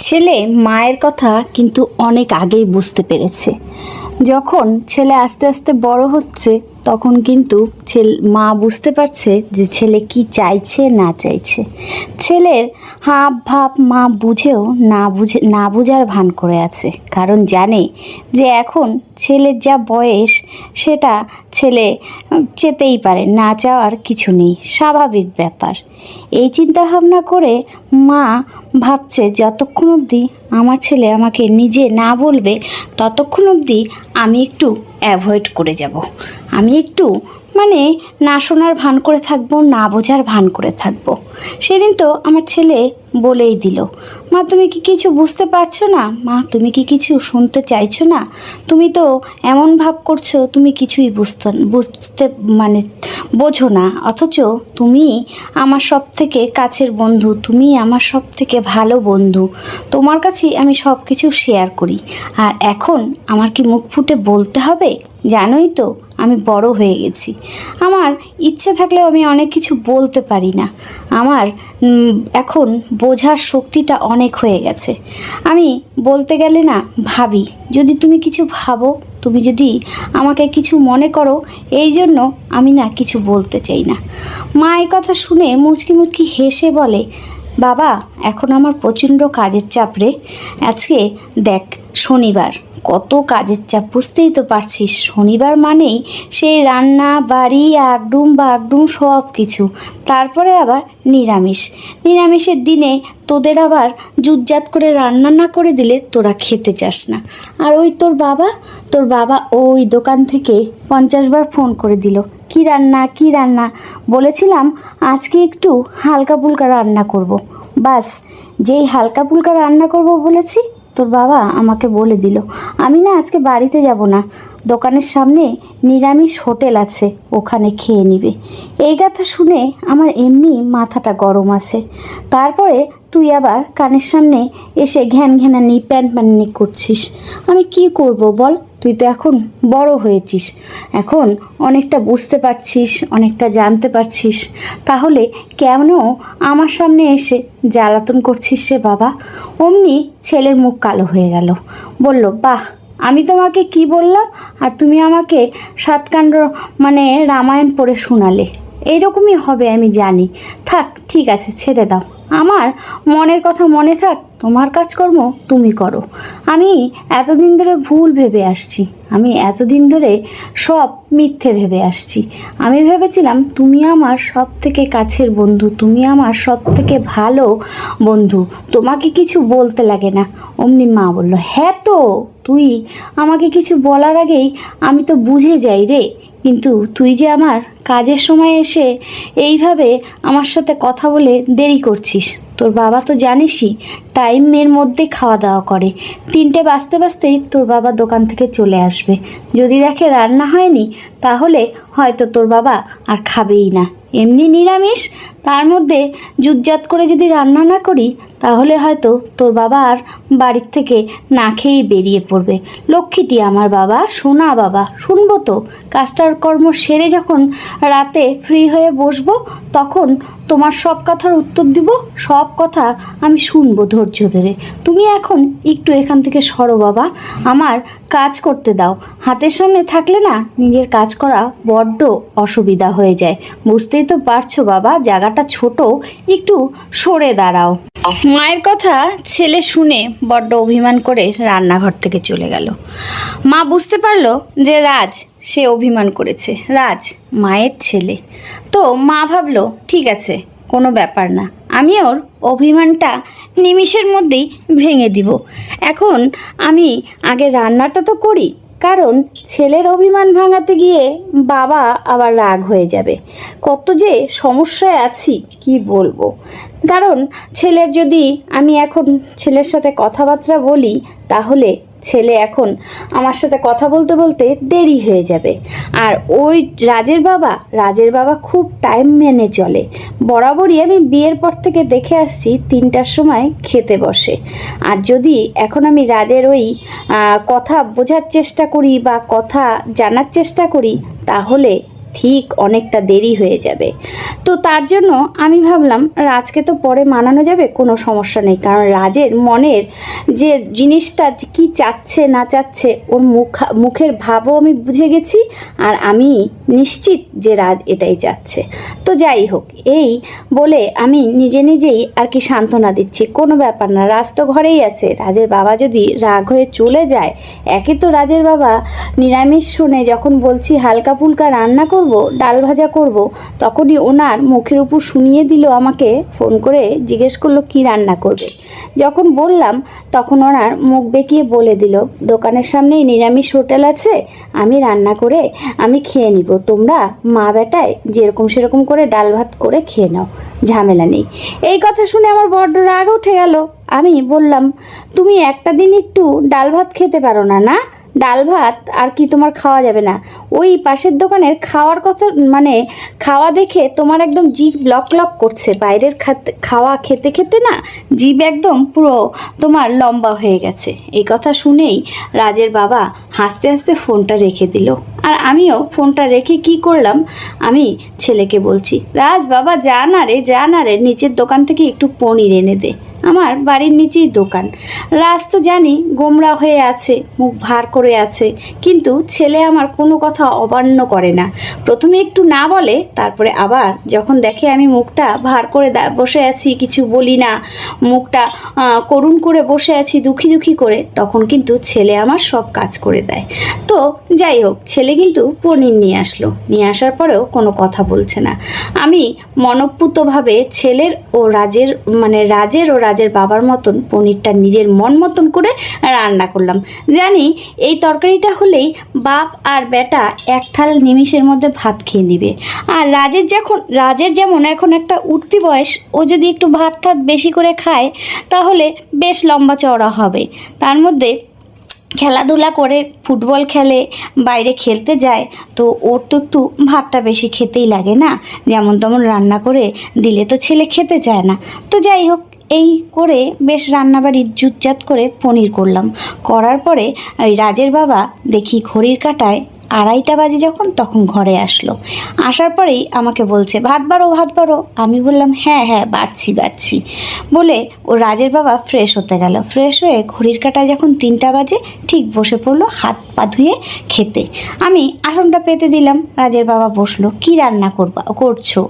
ছেলে মায়ের কথা কিন্তু অনেক আগেই বুঝতে পেরেছে। যখন ছেলে আস্তে আস্তে বড় হচ্ছে তখন কিন্তু মা বুঝতে পারছে যে ছেলে কি চাইছে না চাইছে। ছেলের হাব ভাব মা বুঝেও না বুঝার ভান করে আছে, কারণ জানে যে এখন ছেলের যা বয়স সেটা ছেলে চেতেই পারে, না চাওয়ার কিছু নেই, স্বাভাবিক ব্যাপার। এই চিন্তা ভাবনা করে মা ভাবছে যতক্ষণ অবধি আমার ছেলে আমাকে নিজে না বলবে ততক্ষণ অবধি আমি একটু অ্যাভয়েড করে যাব, আমি একটু না শোনার ভান করে থাকবো, না বোঝার ভান করে থাকবো। সেদিন তো আমার ছেলে বলেই দিল, মা তুমি কি কিছু বুঝতে পারছো না, মা তুমি কি কিছু শুনতে চাইছো না, তুমি তো এমন ভাব করছো তুমি কিছুই বুঝতে বোঝো না, অথচ তুমি আমার সব থেকে কাছের বন্ধু, তুমি আমার সব থেকে ভালো বন্ধু, তোমার কাছেই আমি সব কিছু শেয়ার করি। আর এখন আমার কি মুখ ফুটে বলতে হবে? জানোই তো আমি বড় হয়ে গেছি, আমার ইচ্ছে থাকলেও আমি অনেক কিছু বলতে পারি না, আমার এখন বোঝার শক্তিটা অনেক হয়ে গেছে। আমি বলতে গেলে না ভাবি, যদি তুমি কিছু ভাবো, তুমি যদি আমাকে কিছু মনে করো, এই জন্য আমি না কিছু বলতে চাই না। মা এই কথা শুনে মুচকি মুচকি হেসে বলে, বাবা এখন আমার প্রচণ্ড কাজের চাপ রে, আজকে দেখ শনিবার, কত কাজের চাপ বুঝতেই তো পারছিস, শনিবার মানেই সেই রান্না বাড়ি আগডুম বাগডুম সব কিছু, তারপরে আবার নিরামিষের দিনে তোদের আবার জুটজাত করে রান্না না করে দিলে তোরা খেতে চাস না। আর ওই তোর বাবা ওই দোকান থেকে 50 বার ফোন করে দিল, কি রান্না বলেছিলাম আজকে একটু হালকা ফুলকা রান্না করব, বাস যেই হালকা ফুলকা রান্না করব বলেছি তোর বাবা আমাকে বলে দিল আমি না আজকে বাড়িতে যাব না, দোকানের সামনে নিরামিষ হোটেল আছে ওখানে খেয়ে নিবে। এই কথা শুনে আমার এমনি মাথাটা গরম আছে, তারপরে তুই আবার কানের সামনে এসে ঘ্যানঘ্যানানি প্যানপ্যানি করছিস। আমি কি করব বল, তুই তো এখন বড় হয়েছিস, এখন অনেকটা বুঝতে পারছিস, অনেকটা জানতে পারছিস, তাহলে কেন আমার সামনে এসে জ্বালাতন করছিস রে বাবা? অমনি ছেলের মুখ কালো হয়ে গেল, বলল, বাহ আমি তোমাকে কি বললাম আর তুমি আমাকে সাতকাণ্ড রামায়ণ পড়ে শোনালে, এইরকমই হবে আমি জানি, থাক ঠিক আছে ছেড়ে দাও, আমার মনের কথা মনে থাক, তোমার কাজকর্ম তুমি করো। আমি এতদিন ধরে ভুল ভেবে আসছি, আমি এতদিন ধরে সব মিথ্যে ভেবে আসছি, আমি ভেবেছিলাম তুমি আমার সব থেকে কাছের বন্ধু, তুমি আমার সব থেকে ভালো বন্ধু, তোমাকে কিছু বলতে লাগে না। অমনি মা বলল, হ্যাঁ তো তুই আমাকে কিছু বলার আগেই আমি তো বুঝে যাই রে, কিন্তু তুই যে আমার কাজের সময় এসে এইভাবে আমার সাথে কথা বলে দেরি করছিস, তোর বাবা তো জানিসই টাইমের মধ্যে খাওয়া দাওয়া করে, 3টে বাজতে বাজতেই তোর বাবা দোকান থেকে চলে আসবে, যদি দেখে রান্না হয়নি তাহলে হয়তো তোর বাবা আর খাবেই না, এমনি নিরামিষ, তার মধ্যে জুটজাত করে যদি রান্না না করি তাহলে হয়তো তোর বাবা আর বাড়ির থেকে না খেয়েই বেরিয়ে পড়বে। লক্ষ্মীটি আমার বাবা, শোনা বাবা, শুনবো তো, কাজটার কর্ম সেরে যখন রাতে ফ্রি হয়ে বসবো তখন তোমার সব কথার উত্তর দিব, সব কথা আমি শুনবো ধৈর্য ধরে, তুমি এখন একটু এখান থেকে সরো বাবা, আমার কাজ করতে দাও, হাতের সামনে থাকলে না নিজের কাজ করা বড্ড অসুবিধা হয়ে যায়, বুঝতেই তো পারছো বাবা জায়গাটা ছোট, একটু সরে দাঁড়াও। মায়ের কথা ছেলে শুনে বড্ড অভিমান করে রান্নাঘর থেকে চলে গেল। মা বুঝতে পারলো যে রাজ সে অভিমান করেছে, রাজ মায়ের ছেলে, তো মা ভাবলো ঠিক আছে কোনো ব্যাপার না, আমি ওর অভিমানটা নিমিষের মধ্যেই ভেঙে দিব, এখন আমি আগে রান্নাটা তো করি, কারণ ছেলের অভিমান ভাঙাতে গিয়ে বাবা আবার রাগ হয়ে যাবে, কত যে সমস্যায় আছি কি বলবো, কারণ যদি আমি এখন ছেলের সাথে কথাবার্তা বলি তাহলে ছেলে এখন আমার সাথে কথা বলতে বলতে দেরি হয়ে যাবে, আর ওই রাজের বাবা খুব টাইম মেনে চলে, বরাবরই আমি বিয়ের পর থেকে দেখে আসছি 3টার সময় খেতে বসে, আর যদি এখন আমি রাজের ওই কথা বোঝার চেষ্টা করি বা কথা জানার চেষ্টা করি তাহলে ঠিক অনেকটা দেরি হয়ে যাবে। তো তার জন্য আমি ভাবলাম রাজকে তো পরে মানানো যাবে, কোনো সমস্যা নেই, কারণ রাজের মনের যে জিনিসটা কি চাচ্ছে না চাচ্ছে ওর মুখের ভাবও আমি বুঝে গেছি, আর আমি নিশ্চিত যে রাজ এটাই চাচ্ছে। তো যাই হোক, এই বলে আমি নিজে নিজেই আর কি সান্ত্বনা দিচ্ছি, কোনো ব্যাপার না, রাজ তো ঘরেই আছে। রাজের বাবা যদি রাগ হয়ে চলে যায়, একে তো রাজের বাবা নিরামিষ শুনে যখন বলছি হালকা ফুলকা রান্না করব, ডাল ভাজা করব, তখনই ওনার মুখের উপর শুনিয়ে দিল, আমাকে ফোন করে জিজ্ঞেস করলো কি রান্না করবে। যখন বললাম তখন ওনার মুখ বেঁকিয়ে বলে দিল, দোকানের সামনেই নিরামিষ হোটেল আছে, আমি রান্না করে আমি খেয়ে নিব, তোমরা মা বেটায় যেরকম সেরকম করে ডাল ভাত করে খেয়ে নাও, ঝামেলা নেই। এই কথা শুনে আমার বড্ড রাগ উঠে গেল। আমি বললাম, তুমি একটা দিন একটু ডাল ভাত খেতে পারো না? না, ডাল ভাত আর কি তোমার খাওয়া যাবে না? ওই পাশের দোকানের খাওয়ার কথা, মানে খাওয়া দেখে তোমার একদম জিভ লক লক করছে, বাইরের খাওয়া খেতে খেতে না জিভ একদম পুরো তোমার লম্বা হয়ে গেছে। এই কথা শুনেই রাজের বাবা হাসতে হাসতে ফোনটা রেখে দিল। আর আমিও ফোনটা রেখে কি করলাম, আমি ছেলেকে বলছি, রাজ বাবা যা না রে, নিচের দোকান থেকে একটু পনির এনে দে, আমার বাড়ির নিচেই দোকান। রাজ তো জানি গোমরা হয়ে আছে, মুখ ভার করে আছে, কিন্তু ছেলে আমার কোনো কথা অমান্য করে না। প্রথমে একটু না বলে, তারপরে আবার যখন দেখে আমি মুখটা ভার করে বসে আছি, কিছু বলি না, মুখটা করুণ করে বসে আছি দুঃখী দুঃখী করে, তখন কিন্তু ছেলে আমার সব কাজ করে দেয়। তো যাই হোক, ছেলে কিন্তু পনির নিয়ে আসলো, নিয়ে আসার পরেও কোনো কথা বলছে না। আমি মনঃপূতভাবে ছেলের ও রাজের, মানে রাজের ও রাজের বাবার মতন পনিরটা নিজের মন মতন করে রান্না করলাম। জানি এই তরকারিটা হলেই বাপ আর বেটা এক থাল নিমিষের মধ্যে ভাত খেয়ে নেবে। আর রাজের যেমন এখন একটা উঠতি বয়স, ও যদি একটু ভাত ঠাত বেশি করে খায় তাহলে বেশ লম্বা চওড়া হবে। তার মধ্যে খেলাধুলা করে, ফুটবল খেলে, বাইরে খেলতে যায়, তো ওর তো একটু ভাতটা বেশি খেতেই লাগে না, যেমন তেমন রান্না করে দিলে তো ছেলে খেতে চায় না। তো যাই হোক, এই করে বেশ রান্নাবাড়ি জুতজাত করে পনির করলাম। করার পরে ওই রাজের বাবা দেখি ঘড়ির কাঁটায় 2:30 বাজে যখন, তখন ঘরে আসলো। আসার পরেই আমাকে বলছে, ভাত বাড়ো। আমি বললাম হ্যাঁ বাড়ছি বলে ও রাজের বাবা ফ্রেশ হতে গেল। ফ্রেশ হয়ে ঘড়ির কাঁটায় যখন 3টা বাজে ঠিক বসে পড়লো হাত পা ধুয়ে খেতে। আমি আসনটা পেতে দিলাম, রাজের বাবা বসলো। কি রান্না করছো?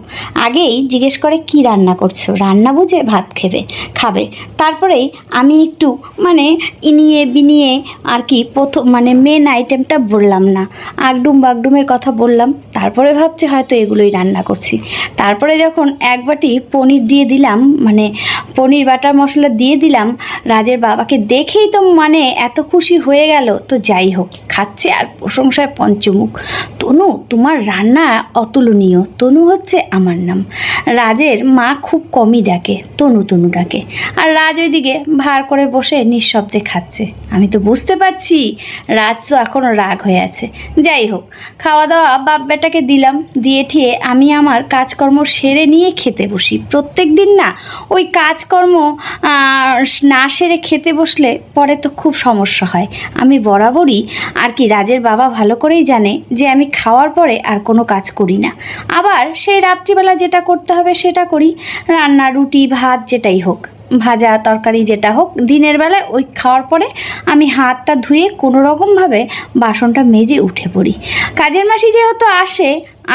আগেই জিজ্ঞেস করে কি রান্না করছো, রান্না বুঝে ভাত খাবে। তারপরেই আমি একটু মানে ইনিয়ে বিনিয়ে আর কি মানে মেন আইটেমটা বললাম না, আগডুম বাগডুমের কথা বললাম। তারপরে ভাবছে হয়তো এগুলোই রান্না করছি। তারপরে যখন এক বাটি পনির দিয়ে দিলাম, মানে পনির বাটার মশলা দিয়ে দিলাম, রাজের বাবাকে দেখেই তো মানে এত খুশি হয়ে গেল। তো যাই হোক, খাচ্ছে আর প্রশংসায় পঞ্চমুখ। তনু, তোমার রান্না অতুলনীয়। তনু হচ্ছে আমার নাম। রাজের মা খুব কমই ডাকে, তনু ডাকে। আর রাজ ওইদিকে ভার করে বসে নিঃশব্দে খাচ্ছে। আমি তো বুঝতে পারছি রাজ তো এখনও রাগ হয়ে আছে। যাই হোক, খাওয়া দাওয়া বাপ বেটাকে দিলাম, দিয়ে ঠিয়ে আমি আমার কাজকর্ম সেরে নিয়ে খেতে বসি। প্রত্যেক দিন না ওই কাজকর্ম না সেরে খেতে বসলে পরে তো খুব সমস্যা হয়। আমি বরাবরই আর কি, রাজের বাবা ভালো করেই জানে যে আমি খাওয়ার পরে আর কোনো কাজ করি না। আবার সেই রাত্রিবেলা যেটা করতে হবে সেটা করি, রান্না, রুটি, ভাত যেটাই হোক, ভাজা তরকারি যেটা হোক, দিনের বেলায় ওই খাওয়ার পরে আমি হাতটা ধুয়ে কোনো রকমভাবে বাসনটা মেজে উঠে পড়ি। কাজের মাসি যেহেতু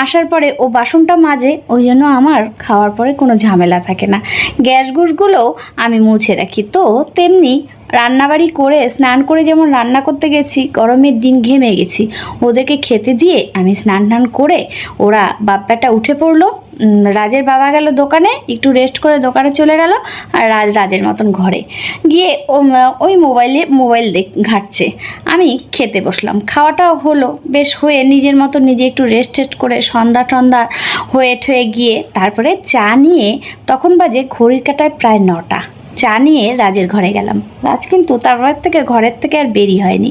আসার পরে ও বাসনটা মাজে, ওই জন্য আমার খাওয়ার পরে কোনো ঝামেলা থাকে না। গ্যাস গুসগুলোও আমি মুছে রাখি। তো তেমনি রান্নাবাড়ি করে স্নান করে যেমন রান্না করতে গেছি, গরমের দিন ঘেমে গেছি, ওদেরকে খেতে দিয়ে আমি স্নান করে ওরা বাপ্পাটা উঠে পড়লো। রাজের বাবা গেল দোকানে, একটু রেস্ট করে দোকানে চলে গেল, আর রাজের মতন ঘরে গিয়ে ওই মোবাইল ঘাঁটছে। আমি খেতে বসলাম। খাওয়াটাও হলো বেশ, হয়ে নিজের মতো নিজে একটু রেস্ট করে সন্ধ্যা হয়ে গিয়ে তারপরে চা নিয়ে, তখন বাজে ঘড়ির কাঁটায় প্রায় 9টা। চা নিয়ে রাজের ঘরে গেলাম। রাজ কিন্তু ঘরের থেকে আর বেরি হয়নি।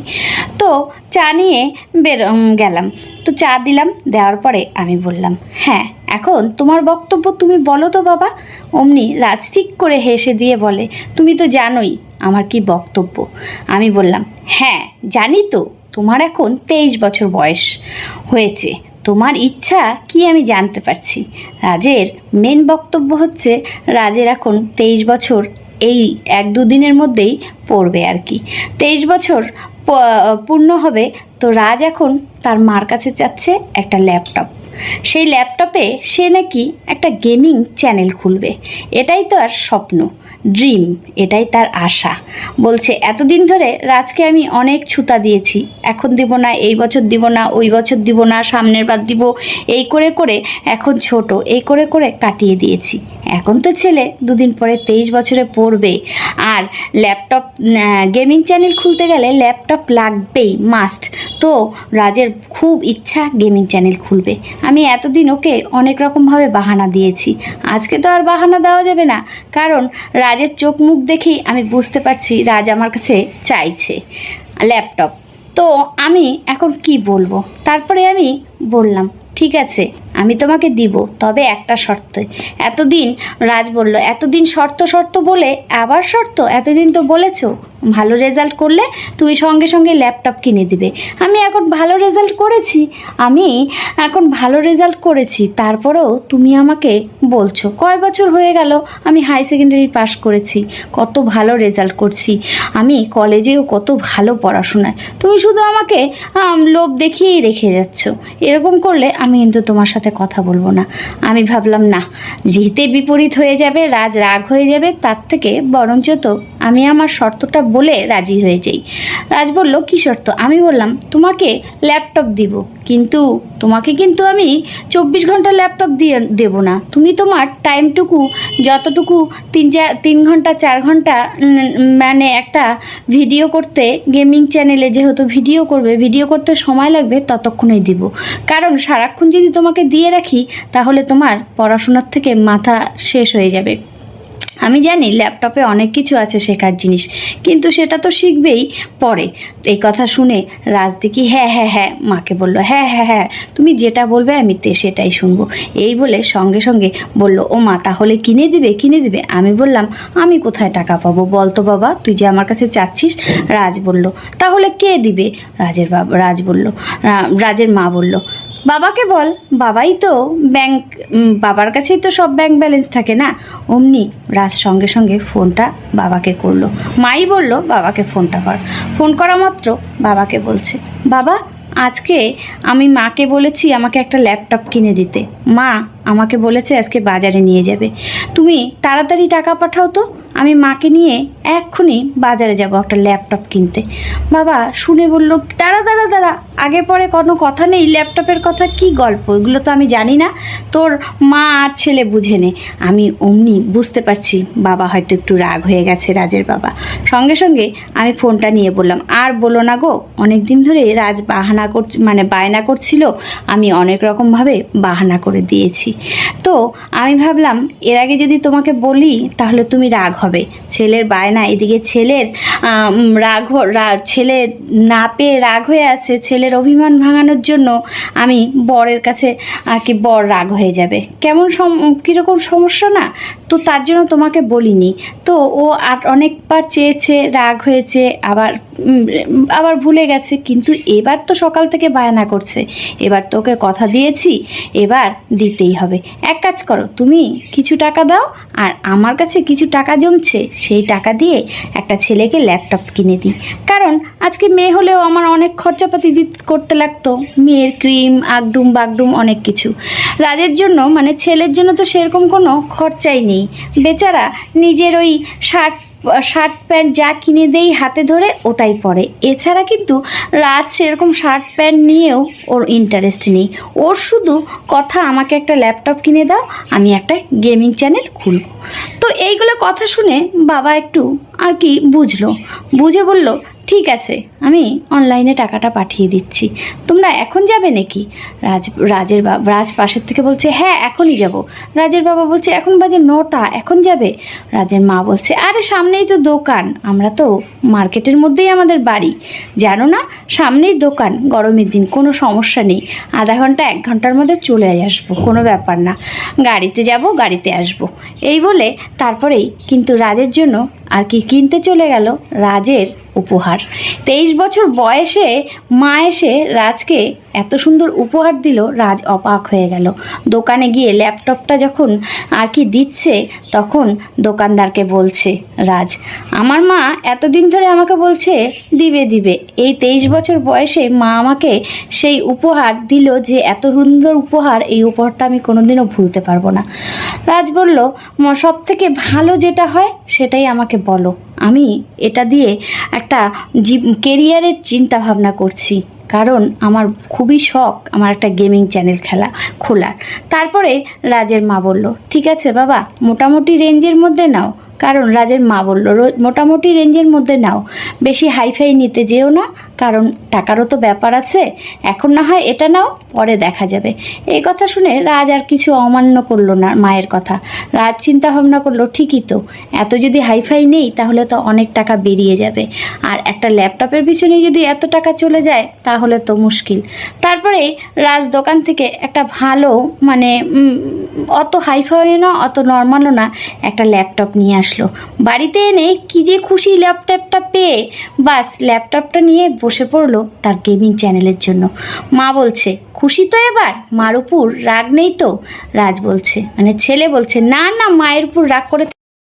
তো চা নিয়ে গেলাম। তো চা দিলাম, দেওয়ার পরে আমি বললাম, হ্যাঁ এখন তোমার বক্তব্য তুমি বলো তো বাবা। অমনি রাজ ঠিক করে হেসে দিয়ে বলে, তুমি তো জানোই আমার কি বক্তব্য। আমি বললাম, হ্যাঁ জানি তো, তোমার এখন 23 বছর বয়স হয়েছে, তোমার ইচ্ছা কি আমি জানতে পারছি। রাজের মেন বক্তব্য হচ্ছে রাজের এখন 23 বছর এই 1-2 দিনের মধ্যেই পড়বে আর কি। 23 বছর পূর্ণ হবে। তো রাজ এখন তার মার কাছে চাচ্ছে একটা ল্যাপটপ। সেই ল্যাপটপে সে নাকি একটা গেমিং চ্যানেল খুলবে। এটাই তো আর স্বপ্ন, ড্রিম, এটাই তার আশা। বলছে এতদিন ধরে রাজকে আমি অনেক ছুতা দিয়েছি, এখন দিব না, এই বছর দিব না, ওই বছর দিব না, সামনের বার দিব, এই করে করে এখন ছোট, এই করে করে কাটিয়ে দিয়েছি। এখন তো ছেলে 2 দিন পরে 23 বছরে পড়বে, আর ল্যাপটপ গেমিং চ্যানেল খুলতে গেলে ল্যাপটপ লাগবেই, মাস্ট। তো রাজের খুব ইচ্ছা গেমিং চ্যানেল খুলবে। আমি এতদিন ওকে অনেক রকমভাবে বাহানা দিয়েছি, আজকে তো আর বাহানা দেওয়া যাবে না, কারণ রাজের চোখ মুখ দেখেই আমি বুঝতে পারছি রাজ আমার কাছে চাইছে ল্যাপটপ। তো আমি এখন কি বলবো? তারপরে আমি বললাম ঠিক আছে, আমি তোমাকে দিব, তবে একটা শর্তে। এতদিন রাজ বলল, এতদিন শর্ত শর্ত বলে আবার শর্ত? এতদিন তো বলেছো ভালো রেজাল্ট করলে তুমি সঙ্গে সঙ্গে ল্যাপটপ কিনে দিবে। আমি এখন ভালো রেজাল্ট করেছি, তারপরেও তুমি আমাকে বলছো। কয় বছর হয়ে গেল আমি হাই সেকেন্ডারি পাস করেছি, কত ভালো রেজাল্ট করছি, আমি কলেজেও কত ভালো পড়াশোনায়, তুমি শুধু আমাকে লোভ দেখিয়েই রেখে যাচ্ছ। এরকম করলে আমি কিন্তু তোমার সাথে কথা বলবো না। আমি ভাবলাম না, জিতে বিপরীত হয়ে যাবে, রাজ রাগ হয়ে যাবে, তার থেকে বরঞ্চ তো আমি আমার শর্তটা বলে রাজি হয়ে যাই। রাজ বলল কি শর্ত? আমি বললাম তোমাকে ল্যাপটপ দিব, কিন্তু তোমাকে কিন্তু আমি 24 ঘন্টা ল্যাপটপ দিয়ে দেবো না। তুমি তোমার টাইমটুকু যতটুকু 3 ঘন্টা 4 ঘন্টা মানে একটা ভিডিও করতে, গেমিং চ্যানেলে যেহেতু ভিডিও করতে সময় লাগবে, ততক্ষণই দিব। কারণ সারাক্ষণ যদি তোমাকে দিয়ে রাখি তাহলে তোমার পড়াশোনার থেকে মাথা শেষ হয়ে যাবে। আমি জানি ল্যাপটপে অনেক কিছু আছে শেখার জিনিস, কিন্তু সেটা তো শিখবেই পরে। এই কথা শুনে রাজদিকি হ্যাঁ হ্যাঁ হ্যাঁ মাকে বলল, হ্যাঁ হ্যাঁ হ্যাঁ তুমি যেটা বলবে আমি সেটাই শুনবো। এই বলে সঙ্গে সঙ্গে বলল, ও মা তাহলে কিনে দিবে? আমি বললাম আমি কোথায় টাকা পাবো বল তো বাবা, তুই যে আমার কাছে চাচ্ছিস। রাজ বলল তাহলে কে দিবে? রাজের মা বলল বাবাকে বল, বাবাই তো ব্যাংক, বাবার কাছেই তো সব ব্যাংক ব্যালেন্স থাকে না। অমনি রাজ সঙ্গে সঙ্গে ফোনটা বাবাকে করলো। মাই বলল বাবাকে ফোনটা কর। ফোন করা মাত্র বাবাকে বলছে, বাবা আজকে আমি মাকে বলেছি আমাকে একটা ল্যাপটপ কিনে দিতে, মা আমাকে বলেছে আজকে বাজারে নিয়ে যাবে, তুমি তাড়াতাড়ি টাকা পাঠাও তো, আমি মাকে নিয়ে এক্ষুনি বাজারে যাব একটা ল্যাপটপ কিনতে। বাবা শুনে বলল, দাঁড়া, আগে পরে কোনো কথা নেই, ল্যাপটপের কথা কি গল্প, এগুলো তো আমি জানি না, তোর মা আর ছেলে বুঝে নে। আমি অমনি বুঝতে পারছি বাবা হয়তো একটু রাগ হয়ে গেছে, রাজের বাবা। সঙ্গে সঙ্গে আমি ফোনটা নিয়ে বললাম, আর বলো না গো, অনেক দিন ধরে রাজ বায়না করছিল, আমি অনেক রকমভাবে বাহানা করে দিয়েছি। তো আমি ভাবলাম এর আগে যদি তোমাকে বলি তাহলে তুমি রাগ হবে। ছেলের বায়না, এদিকে ছেলের ছেলে না পেয়ে রাগ হয়ে আছে, ছেলের অভিমান ভাঙানোর জন্য আমি বরের কাছে আর কি বর রাগ হয়ে যাবে, কেমন কীরকম সমস্যা না? তো তার জন্য তোমাকে বলিনি। তো ও আর অনেকবার চেয়েছে, রাগ হয়েছে, আবার ভুলে গেছে, কিন্তু এবার তো সকাল থেকে বায়না করছে, এবার তো ওকে কথা দিয়েছি, এবার দিতেই হবে। এক কাজ করো, তুমি কিছু টাকা দাও, আর আমার কাছে কিছু টাকা জমছে, সেই টাকা দিয়ে একটা ছেলেকে ল্যাপটপ কিনে দিই। কারণ আজকে মেয়ে হলেও আমার অনেক খরচাপাতি করতে লাগতো, মেয়ের ক্রিম আগডুম বাগডুম অনেক কিছু। রাজের জন্য মানে ছেলের জন্য তো সেরকম কোনো খরচাই নেই, বেচারা নিজের ওই শার্ট প্যান্ট যা কিনে দেই হাতে ধরে ওটাই পরে। এছাড়া কিন্তু রাজ সেরকম শার্ট প্যান্ট নিয়েও ওর ইন্টারেস্ট নেই, ওর শুধু কথা আমাকে একটা ল্যাপটপ কিনে দাও, আমি একটা গেমিং চ্যানেল খুলব। তো এইগুলো কথা শুনে বাবা একটু আর কি বুঝে বলল, ঠিক আছে আমি অনলাইনে টাকাটা পাঠিয়ে দিচ্ছি, তোমরা এখন যাবে নাকি? রাজ পাশের থেকে বলছে হ্যাঁ এখনই যাব। রাজের বাবা বলছে এখন বাজে 9টা, এখন যাবে? রাজের মা বলছে আরে সামনেই তো দোকান, আমরা তো মার্কেটের মধ্যেই আমাদের বাড়ি, জানো না, সামনেই দোকান, গরমের দিন, কোনো সমস্যা নেই, আধা ঘন্টা 1 ঘন্টার মধ্যে চলে আসবো, কোনো ব্যাপার না, গাড়িতে যাব গাড়িতে আসবো। এই বলে তারপরেই কিন্তু রাজের জন্য আর কি কিনতে চলে গেল রাজের উপহার। 23 বছর বয়সে মা এসে রাজকে এত সুন্দর উপহার দিল, রাজ অবাক হয়ে গেল। দোকানে গিয়ে ল্যাপটপটা যখন আর কি দিচ্ছে, তখন দোকানদারকে বলছে রাজ, আমার মা এতদিন ধরে আমাকে বলছে দিবে দিবে, এই 23 বছর বয়সে মা আমাকে সেই উপহার দিল, যে এত সুন্দর উপহার, এই উপহারটা আমি কোনোদিনও ভুলতে পারবো না। রাজ বলল, সব থেকে ভালো যেটা হয় সেটাই আমাকে বলো, আমি এটা দিয়ে একটা কেরিয়ারের চিন্তা ভাবনা করছি, কারণ আমার খুবই শখ আমার একটা গেমিং চ্যানেল খোলার। তারপরে রাজের মা বলল, ঠিক আছে বাবা, মোটামুটি রেঞ্জের মধ্যে নাও। কারণ রাজের মা বলল, মোটামুটি রেঞ্জের মধ্যে নাও, বেশি হাইফাই নিতে যেও না, কারণ টাকারও তো ব্যাপার আছে, এখন না হয় এটা নাও, পরে দেখা যাবে। এই কথা শুনে রাজ আর কিছু অমান্য করলো না মায়ের কথা। রাজ চিন্তা ভাবনা করলো, ঠিকই তো, এত যদি হাইফাই নেই তাহলে তো অনেক টাকা বেরিয়ে যাবে, আর একটা ল্যাপটপের পিছনে যদি এত টাকা চলে যায় তাহলে তো মুশকিল। তারপরে রাজ দোকান থেকে একটা ভালো, মানে অত হাইফাইও না অত নর্মালও না, একটা ল্যাপটপ নিয়ে আসলো। বাড়িতে এনে কি যে খুশি ল্যাপটপটা পেয়ে, বাস ল্যাপটপটা নিয়ে বসে পড়লো তার গেমিং চ্যানেলের জন্য। মা বলছে, খুশি তো এবার, মার উপর রাগ নেই তো? রাজ বলছে, মানে ছেলে বলছে, না না, মায়ের উপর রাগ করে